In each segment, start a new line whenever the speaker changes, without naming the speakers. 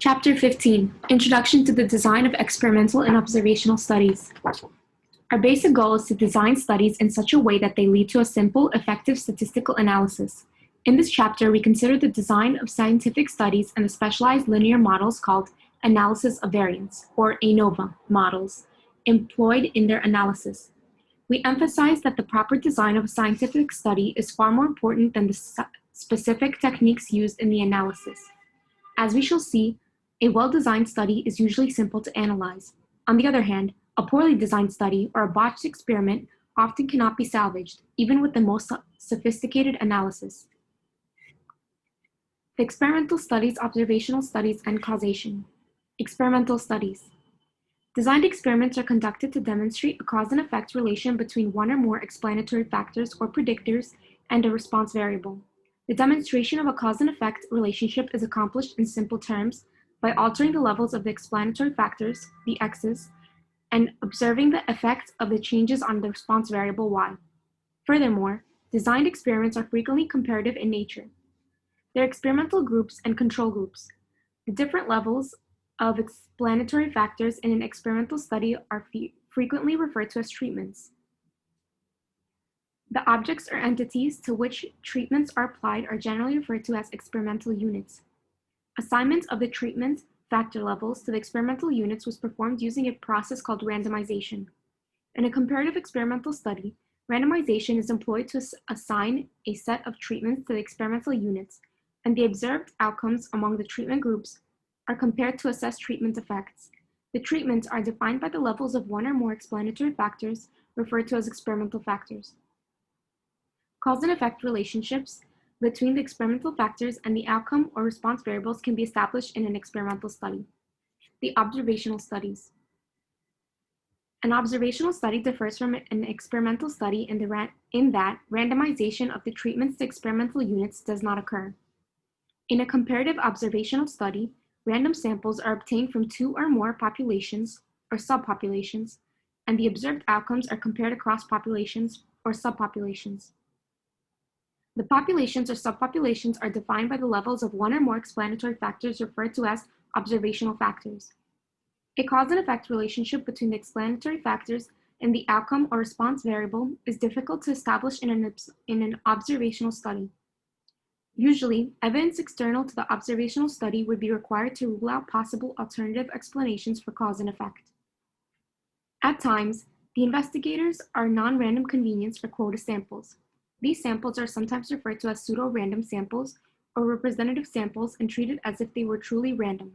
Chapter 15, Introduction to the Design of Experimental and Observational Studies. Our basic goal is to design studies in such a way that they lead to a simple, effective statistical analysis. In this chapter, we consider the design of scientific studies and the specialized linear models called analysis of variance, or ANOVA models, employed in their analysis. We emphasize that the proper design of a scientific study is far more important than the specific techniques used in the analysis. As we shall see, a well-designed study is usually simple to analyze. On the other hand, a poorly designed study or a botched experiment often cannot be salvaged, even with the most sophisticated analysis. The experimental studies, observational studies, and causation. Experimental studies. Designed experiments are conducted to demonstrate a cause and effect relation between one or more explanatory factors or predictors and a response variable. The demonstration of a cause and effect relationship is accomplished in simple terms by altering the levels of the explanatory factors, the x's, and observing the effect of the changes on the response variable y. Furthermore, designed experiments are frequently comparative in nature. There are experimental groups and control groups. The different levels of explanatory factors in an experimental study are frequently referred to as treatments. The objects or entities to which treatments are applied are generally referred to as experimental units. Assignment of the treatment factor levels to the experimental units was performed using a process called randomization. In a comparative experimental study, randomization is employed to assign a set of treatments to the experimental units, and the observed outcomes among the treatment groups are compared to assess treatment effects. The treatments are defined by the levels of one or more explanatory factors referred to as experimental factors. Cause and effect relationships between the experimental factors and the outcome or response variables can be established in an experimental study. The observational studies. An observational study differs from an experimental study in that randomization of the treatments to experimental units does not occur. In a comparative observational study, random samples are obtained from two or more populations or subpopulations, and the observed outcomes are compared across populations or subpopulations. The populations or subpopulations are defined by the levels of one or more explanatory factors referred to as observational factors. A cause and effect relationship between the explanatory factors and the outcome or response variable is difficult to establish in an observational study. Usually, evidence external to the observational study would be required to rule out possible alternative explanations for cause and effect. At times, the investigators are non-random convenience for quota samples. These samples are sometimes referred to as pseudo-random samples or representative samples and treated as if they were truly random.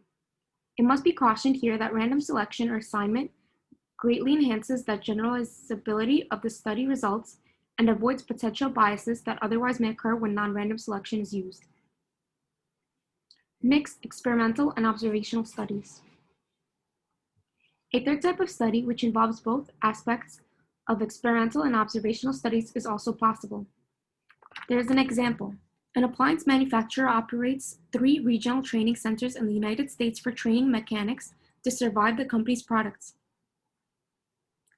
It must be cautioned here that random selection or assignment greatly enhances the generalizability of the study results and avoids potential biases that otherwise may occur when non-random selection is used. Mixed experimental and observational studies. A third type of study, which involves both aspects of experimental and observational studies, is also possible. There is an example. An appliance manufacturer operates 3 regional training centers in the United States for training mechanics to survive the company's products.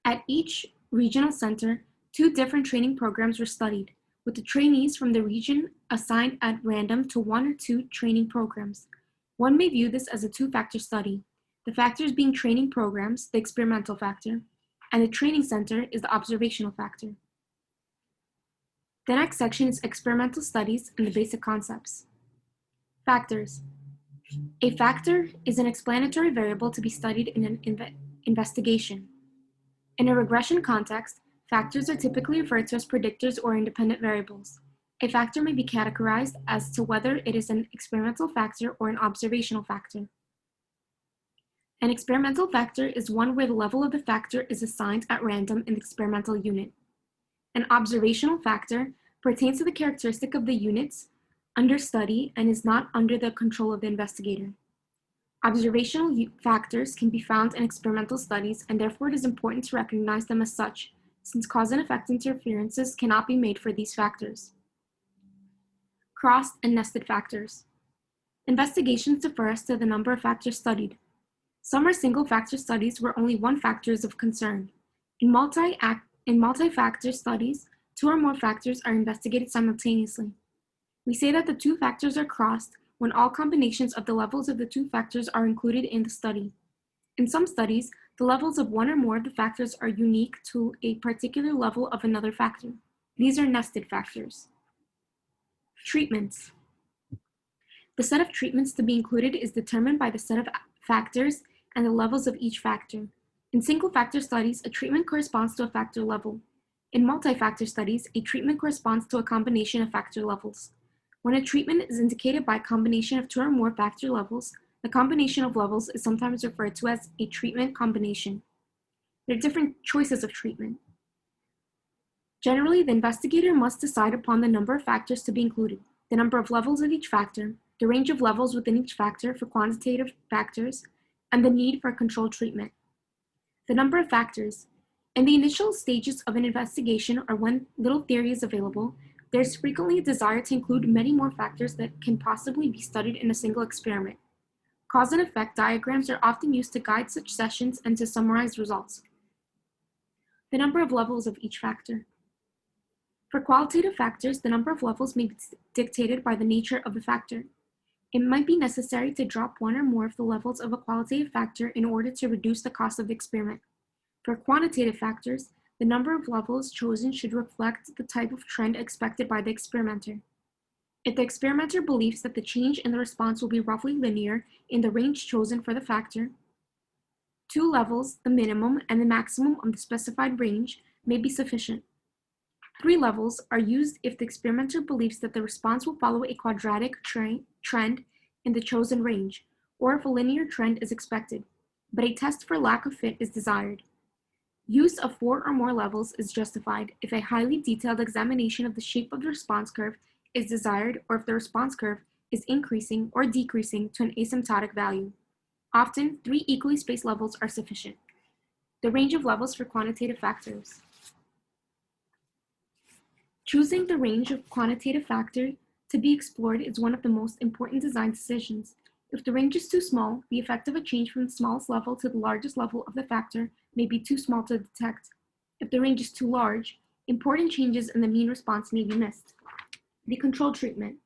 At each regional center, 2 different training programs were studied, with the trainees from the region assigned at random to 1 or 2 training programs. One may view this as a 2-factor study, the factors being training programs, the experimental factor, and the training center is the observational factor. The next section is experimental studies and the basic concepts. Factors. A factor is an explanatory variable to be studied in an investigation. In a regression context, factors are typically referred to as predictors or independent variables. A factor may be categorized as to whether it is an experimental factor or an observational factor. An experimental factor is one where the level of the factor is assigned at random in the experimental unit. An observational factor pertains to the characteristic of the units under study and is not under the control of the investigator. Observational factors can be found in experimental studies, and therefore it is important to recognize them as such, since cause and effect interferences cannot be made for these factors. Crossed and nested factors. Investigations differ as to the number of factors studied. Some are single-factor studies where only one factor is of concern. In multi-factor studies, 2 or more factors are investigated simultaneously. We say that the 2 factors are crossed when all combinations of the levels of the two factors are included in the study. In some studies, the levels of one or more of the factors are unique to a particular level of another factor. These are nested factors. Treatments. The set of treatments to be included is determined by the set of factors and the levels of each factor. In single-factor studies, a treatment corresponds to a factor level. In multi-factor studies, a treatment corresponds to a combination of factor levels. When a treatment is indicated by a combination of two or more factor levels, the combination of levels is sometimes referred to as a treatment combination. There are different choices of treatment. Generally, the investigator must decide upon the number of factors to be included, the number of levels of each factor, the range of levels within each factor for quantitative factors, and the need for controlled treatment. The number of factors. In the initial stages of an investigation or when little theory is available, there is frequently a desire to include many more factors that can possibly be studied in a single experiment. Cause and effect diagrams are often used to guide such sessions and to summarize results. The number of levels of each factor. For qualitative factors, the number of levels may be dictated by the nature of the factor. It might be necessary to drop one or more of the levels of a qualitative factor in order to reduce the cost of the experiment. For quantitative factors, the number of levels chosen should reflect the type of trend expected by the experimenter. If the experimenter believes that the change in the response will be roughly linear in the range chosen for the factor, 2 levels, the minimum and the maximum of the specified range, may be sufficient. 3 levels are used if the experimenter believes that the response will follow a quadratic trend in the chosen range, or if a linear trend is expected, but a test for lack of fit is desired. Use of 4 or more levels is justified if a highly detailed examination of the shape of the response curve is desired or if the response curve is increasing or decreasing to an asymptotic value. Often, 3 equally spaced levels are sufficient. The range of levels for quantitative factors. Choosing the range of quantitative factor to be explored is one of the most important design decisions. If the range is too small, the effect of a change from the smallest level to the largest level of the factor may be too small to detect. If the range is too large, important changes in the mean response may be missed. The control treatment.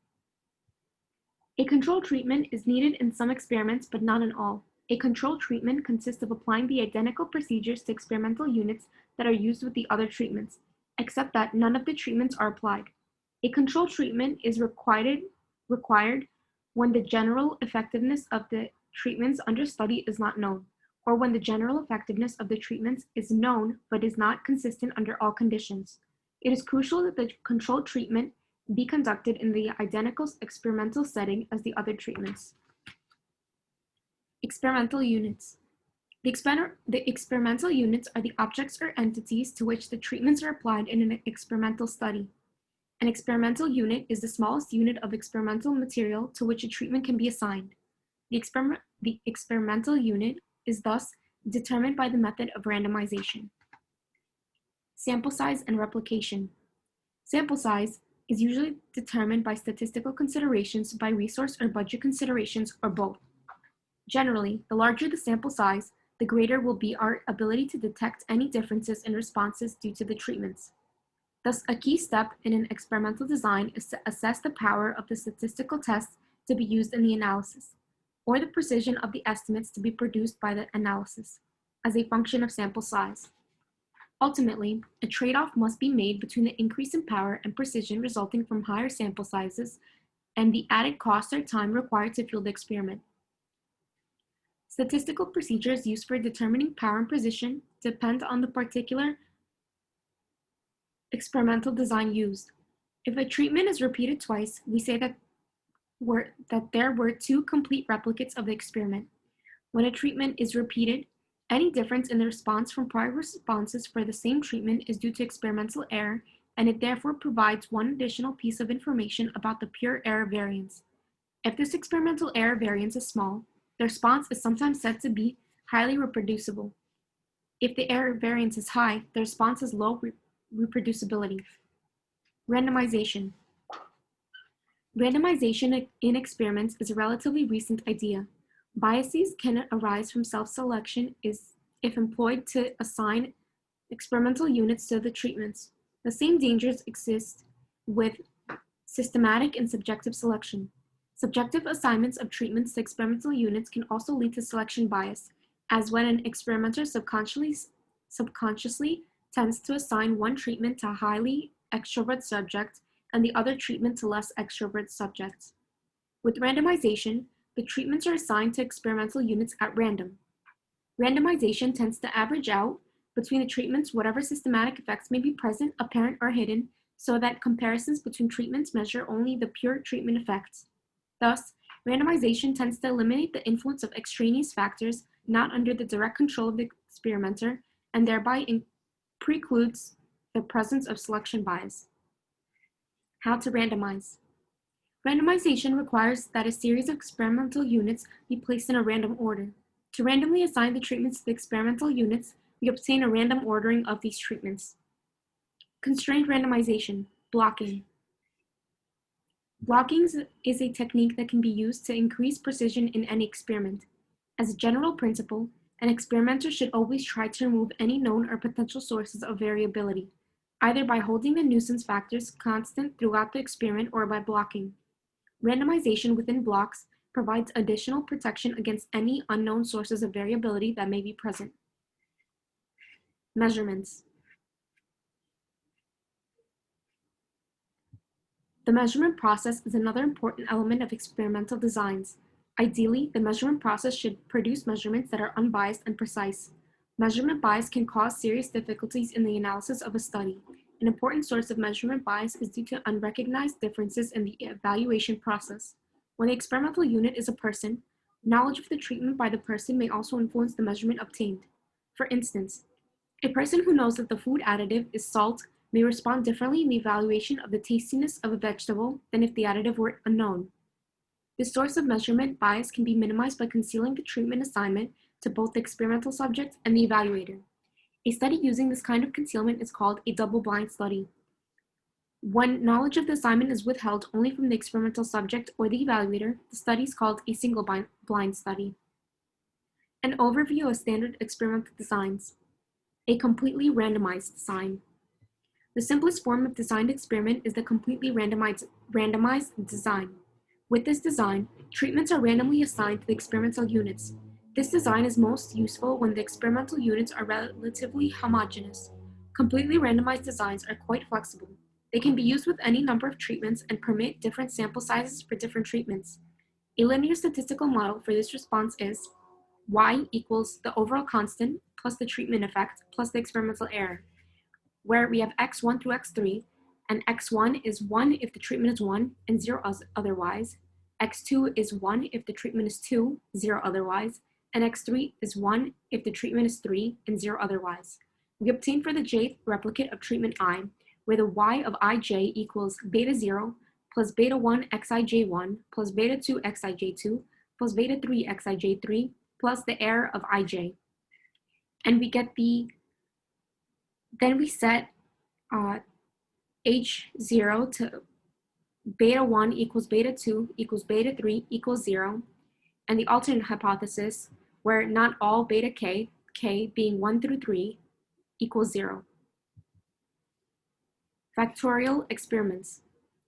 A control treatment is needed in some experiments, but not in all. A control treatment consists of applying the identical procedures to experimental units that are used with the other treatments, except that none of the treatments are applied. A control treatment is required when the general effectiveness of the treatments under study is not known, or when the general effectiveness of the treatments is known but is not consistent under all conditions. It is crucial that the control treatment be conducted in the identical experimental setting as the other treatments. Experimental units. The experimental units are the objects or entities to which the treatments are applied in an experimental study. An experimental unit is the smallest unit of experimental material to which a treatment can be assigned. The experimental unit is thus determined by the method of randomization. Sample size and replication. Sample size is usually determined by statistical considerations, by resource or budget considerations, or both. Generally, the larger the sample size, the greater will be our ability to detect any differences in responses due to the treatments. Thus, a key step in an experimental design is to assess the power of the statistical tests to be used in the analysis, or the precision of the estimates to be produced by the analysis, as a function of sample size. Ultimately, a trade-off must be made between the increase in power and precision resulting from higher sample sizes and the added cost or time required to fuel the experiment. Statistical procedures used for determining power and precision depend on the particular experimental design used. If a treatment is repeated twice, we say that there were 2 complete replicates of the experiment. When a treatment is repeated, any difference in the response from prior responses for the same treatment is due to experimental error, and it therefore provides one additional piece of information about the pure error variance. If this experimental error variance is small, the response is sometimes said to be highly reproducible. If the error variance is high, the response is low reproducibility. Randomization. Randomization in experiments is a relatively recent idea. Biases can arise from self-selection if employed to assign experimental units to the treatments. The same dangers exist with systematic and subjective selection. Subjective assignments of treatments to experimental units can also lead to selection bias, as when an experimenter subconsciously tends to assign one treatment to a highly extrovert subject and the other treatment to less extrovert subjects. With randomization, the treatments are assigned to experimental units at random. Randomization tends to average out between the treatments whatever systematic effects may be present, apparent, or hidden, so that comparisons between treatments measure only the pure treatment effects. Thus, randomization tends to eliminate the influence of extraneous factors not under the direct control of the experimenter, and thereby precludes the presence of selection bias. How to randomize. Randomization requires that a series of experimental units be placed in a random order. To randomly assign the treatments to the experimental units, we obtain a random ordering of these treatments. Constrained randomization, blocking. Blocking is a technique that can be used to increase precision in any experiment. As a general principle, an experimenter should always try to remove any known or potential sources of variability, either by holding the nuisance factors constant throughout the experiment or by blocking. Randomization within blocks provides additional protection against any unknown sources of variability that may be present. Measurements. The measurement process is another important element of experimental designs. Ideally, the measurement process should produce measurements that are unbiased and precise. Measurement bias can cause serious difficulties in the analysis of a study. An important source of measurement bias is due to unrecognized differences in the evaluation process. When the experimental unit is a person, knowledge of the treatment by the person may also influence the measurement obtained. For instance, a person who knows that the food additive is salt may respond differently in the evaluation of the tastiness of a vegetable than if the additive were unknown. This source of measurement bias can be minimized by concealing the treatment assignment to both the experimental subject and the evaluator. A study using this kind of concealment is called a double-blind study. When knowledge of the assignment is withheld only from the experimental subject or the evaluator, the study is called a single-blind study. An overview of standard experimental designs. A completely randomized design. The simplest form of designed experiment is the completely randomized design. With this design, treatments are randomly assigned to the experimental units. This design is most useful when the experimental units are relatively homogeneous. Completely randomized designs are quite flexible. They can be used with any number of treatments and permit different sample sizes for different treatments. A linear statistical model for this response is y equals the overall constant plus the treatment effect plus the experimental error, where we have x1 through x3, and x1 is 1 if the treatment is 1 and 0 otherwise, x2 is 1 if the treatment is 2, 0 otherwise, and x3 is 1 if the treatment is 3 and 0 otherwise. We obtain for the jth replicate of treatment I, where the y of ij equals beta 0 plus beta 1 xij1 plus beta 2 xij2 plus beta 3 xij3 plus the error of ij. And we get then we set h0 to beta 1 equals beta 2 equals beta 3 equals 0, and the alternate hypothesis, where not all beta k being 1 through 3, equals 0. Factorial experiments.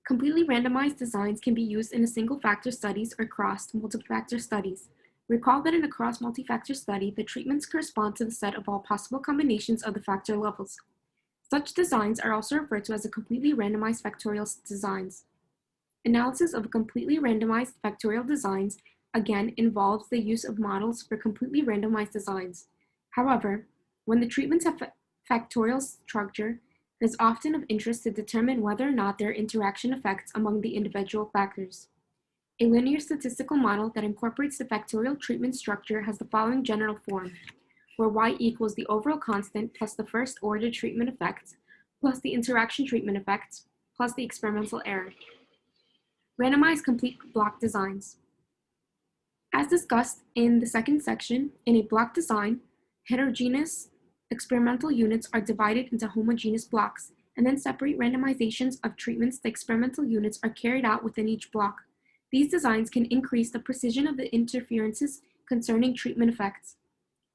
Completely randomized designs can be used in a single factor studies or crossed multi-factor studies. Recall that in a cross multi-factor study, the treatments correspond to the set of all possible combinations of the factor levels. Such designs are also referred to as a completely randomized factorial designs. Analysis of completely randomized factorial designs again involves the use of models for completely randomized designs. However, when the treatments have factorial structure, it is often of interest to determine whether or not there are interaction effects among the individual factors. A linear statistical model that incorporates the factorial treatment structure has the following general form, where y equals the overall constant plus the first order treatment effect plus the interaction treatment effect plus the experimental error. Randomized complete block designs. As discussed in the second section, in a block design, heterogeneous experimental units are divided into homogeneous blocks, and then separate randomizations of treatments to experimental units are carried out within each block. These designs can increase the precision of the interferences concerning treatment effects.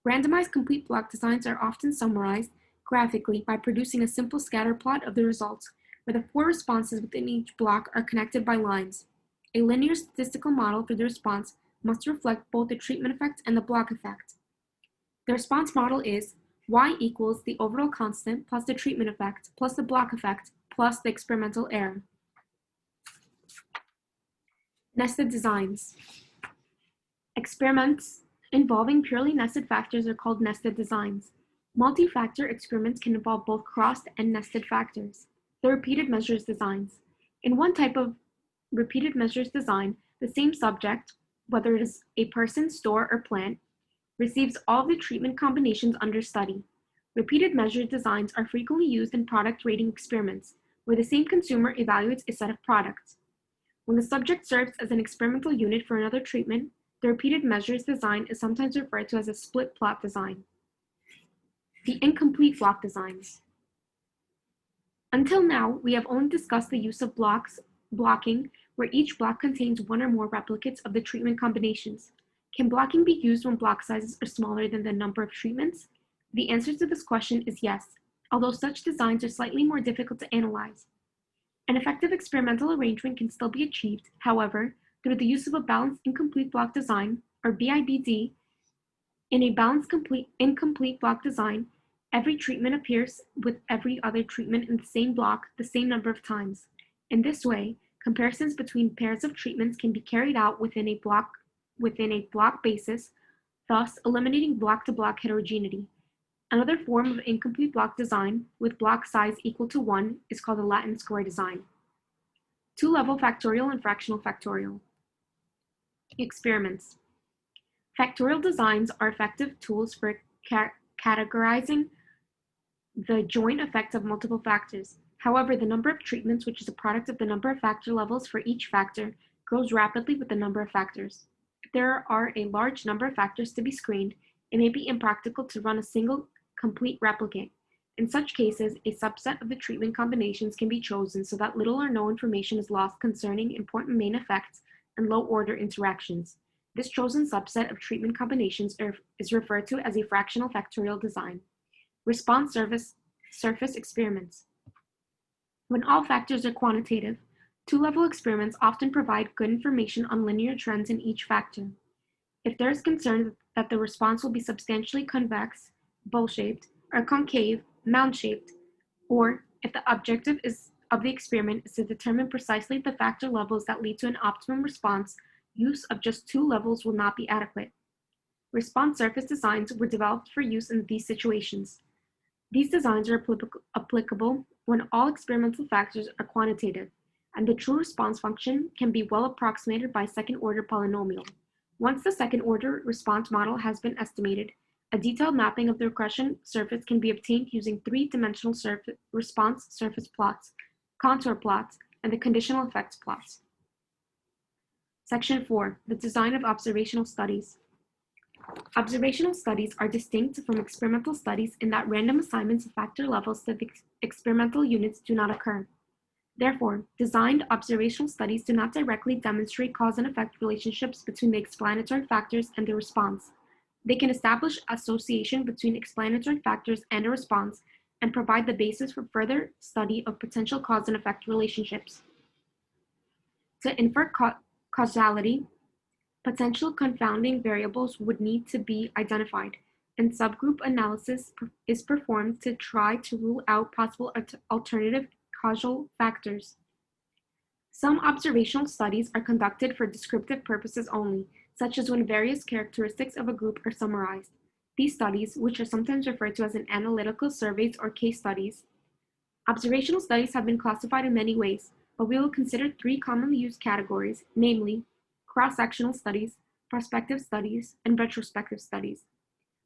Randomized complete block designs are often summarized graphically by producing a simple scatter plot of the results, where the 4 responses within each block are connected by lines. A linear statistical model for the response must reflect both the treatment effect and the block effect. The response model is y equals the overall constant plus the treatment effect plus the block effect plus the experimental error. Nested designs. Experiments involving purely nested factors are called nested designs. Multi-factor experiments can involve both crossed and nested factors. The repeated measures designs. In one type of repeated measures design, the same subject, whether it is a person, store, or plant, receives all of the treatment combinations under study. Repeated measure designs are frequently used in product rating experiments, where the same consumer evaluates a set of products. When the subject serves as an experimental unit for another treatment, the repeated measures design is sometimes referred to as a split plot design. The incomplete block designs. Until now, we have only discussed the use of blocking, where each block contains one or more replicates of the treatment combinations. Can blocking be used when block sizes are smaller than the number of treatments? The answer to this question is yes, although such designs are slightly more difficult to analyze. An effective experimental arrangement can still be achieved, however, through the use of a balanced incomplete block design, or BIBD. In a balanced incomplete block design, every treatment appears with every other treatment in the same block the same number of times. In this way, comparisons between pairs of treatments can be carried out within a block basis, thus eliminating block-to-block heterogeneity. Another form of incomplete block design, with block size equal to 1, is called a Latin square design. Two-level factorial and fractional factorial. Experiments. Factorial designs are effective tools for categorizing the joint effects of multiple factors. However, the number of treatments, which is a product of the number of factor levels for each factor, grows rapidly with the number of factors. If there are a large number of factors to be screened, it may be impractical to run a single complete replicate. In such cases, a subset of the treatment combinations can be chosen so that little or no information is lost concerning important main effects and low-order interactions. This chosen subset of treatment combinations is referred to as a fractional factorial design. Response surface experiments. When all factors are quantitative, two-level experiments often provide good information on linear trends in each factor. If there is concern that the response will be substantially convex, bowl-shaped, or concave, mound-shaped, or if the objective of the experiment is to determine precisely the factor levels that lead to an optimum response, use of just two levels will not be adequate. Response surface designs were developed for use in these situations. These designs are applicable when all experimental factors are quantitative, and the true response function can be well approximated by a second-order polynomial. Once the second-order response model has been estimated, a detailed mapping of the regression surface can be obtained using three-dimensional response surface plots, contour plots, and the conditional effects plots. Section 4. The design of observational studies. Observational studies are distinct from experimental studies in that random assignments of factor levels to the experimental units do not occur. Therefore, designed observational studies do not directly demonstrate cause and effect relationships between the explanatory factors and the response. They can establish association between explanatory factors and a response and provide the basis for further study of potential cause and effect relationships. To infer causality, potential confounding variables would need to be identified, and subgroup analysis is performed to try to rule out possible alternative causal factors. Some observational studies are conducted for descriptive purposes only, such as when various characteristics of a group are summarized. These studies, which are sometimes referred to as analytical surveys or case studies, observational studies have been classified in many ways, but we will consider three commonly used categories, namely cross-sectional studies, prospective studies, and retrospective studies.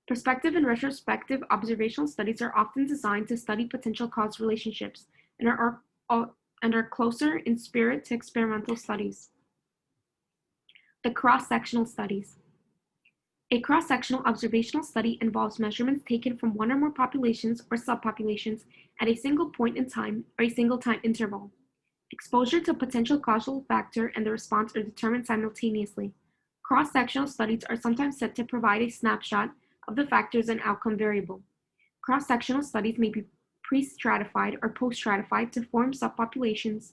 Prospective and retrospective observational studies are often designed to study potential cause relationships and are closer in spirit to experimental studies. The cross-sectional studies. A cross-sectional observational study involves measurements taken from one or more populations or subpopulations at a single point in time or a single time interval. Exposure to a potential causal factor and the response are determined simultaneously. Cross-sectional studies are sometimes said to provide a snapshot of the factors and outcome variable. Cross-sectional studies may be pre-stratified or post-stratified to form subpopulations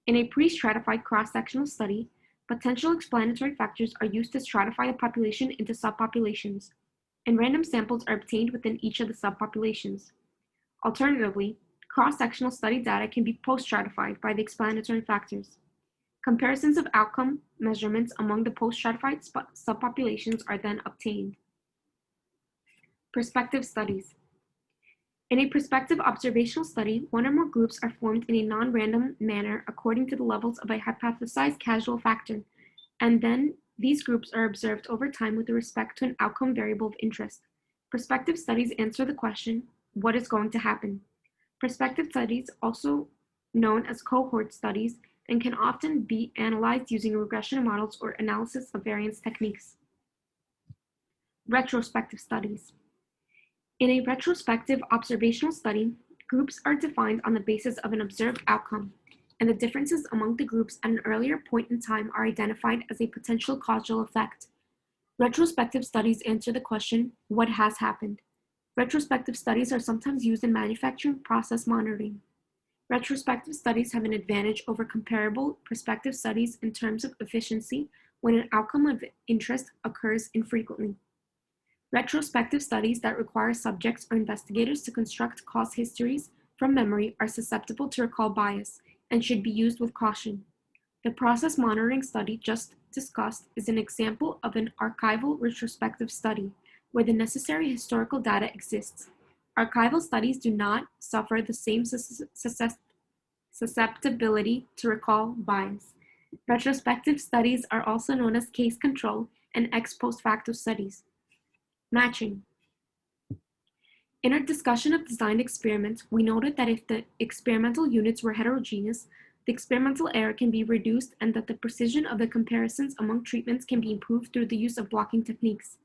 In a pre-stratified cross-sectional study, potential explanatory factors are used to stratify the population into subpopulations, and random samples are obtained within each of the subpopulations. Alternatively, cross-sectional study data can be post-stratified by the explanatory factors. Comparisons of outcome measurements among the post-stratified subpopulations are then obtained. Prospective studies. In a prospective observational study, one or more groups are formed in a non-random manner according to the levels of a hypothesized causal factor, and then these groups are observed over time with respect to an outcome variable of interest. Prospective studies answer the question, what is going to happen? Prospective studies, also known as cohort studies, and can often be analyzed using regression models or analysis of variance techniques. Retrospective studies. In a retrospective observational study, groups are defined on the basis of an observed outcome, and the differences among the groups at an earlier point in time are identified as a potential causal effect. Retrospective studies answer the question, what has happened? Retrospective studies are sometimes used in manufacturing process monitoring. Retrospective studies have an advantage over comparable prospective studies in terms of efficiency when an outcome of interest occurs infrequently. Retrospective studies that require subjects or investigators to construct cause histories from memory are susceptible to recall bias and should be used with caution. The process monitoring study just discussed is an example of an archival retrospective study where the necessary historical data exists. Archival studies do not suffer the same susceptibility to recall bias. Retrospective studies are also known as case control and ex post facto studies. Matching. In our discussion of designed experiments, we noted that if the experimental units were heterogeneous, the experimental error can be reduced and that the precision of the comparisons among treatments can be improved through the use of blocking techniques.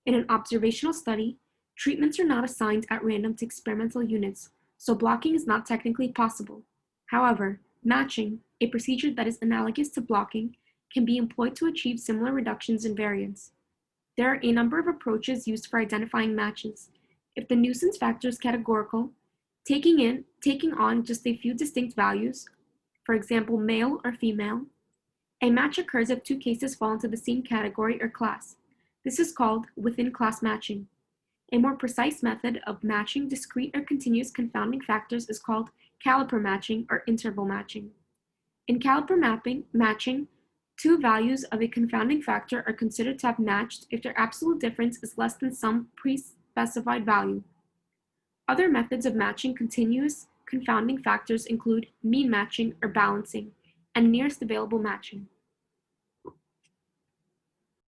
In an observational study, treatments are not assigned at random to experimental units, so blocking is not technically possible. However, matching, a procedure that is analogous to blocking, can be employed to achieve similar reductions in variance. There are a number of approaches used for identifying matches. If the nuisance factor is categorical, taking on just a few distinct values, for example, male or female, a match occurs if two cases fall into the same category or class. This is called within-class matching. A more precise method of matching discrete or continuous confounding factors is called caliper matching or interval matching. In caliper matching, two values of a confounding factor are considered to have matched if their absolute difference is less than some pre-specified value. Other methods of matching continuous confounding factors include mean matching or balancing, and nearest available matching.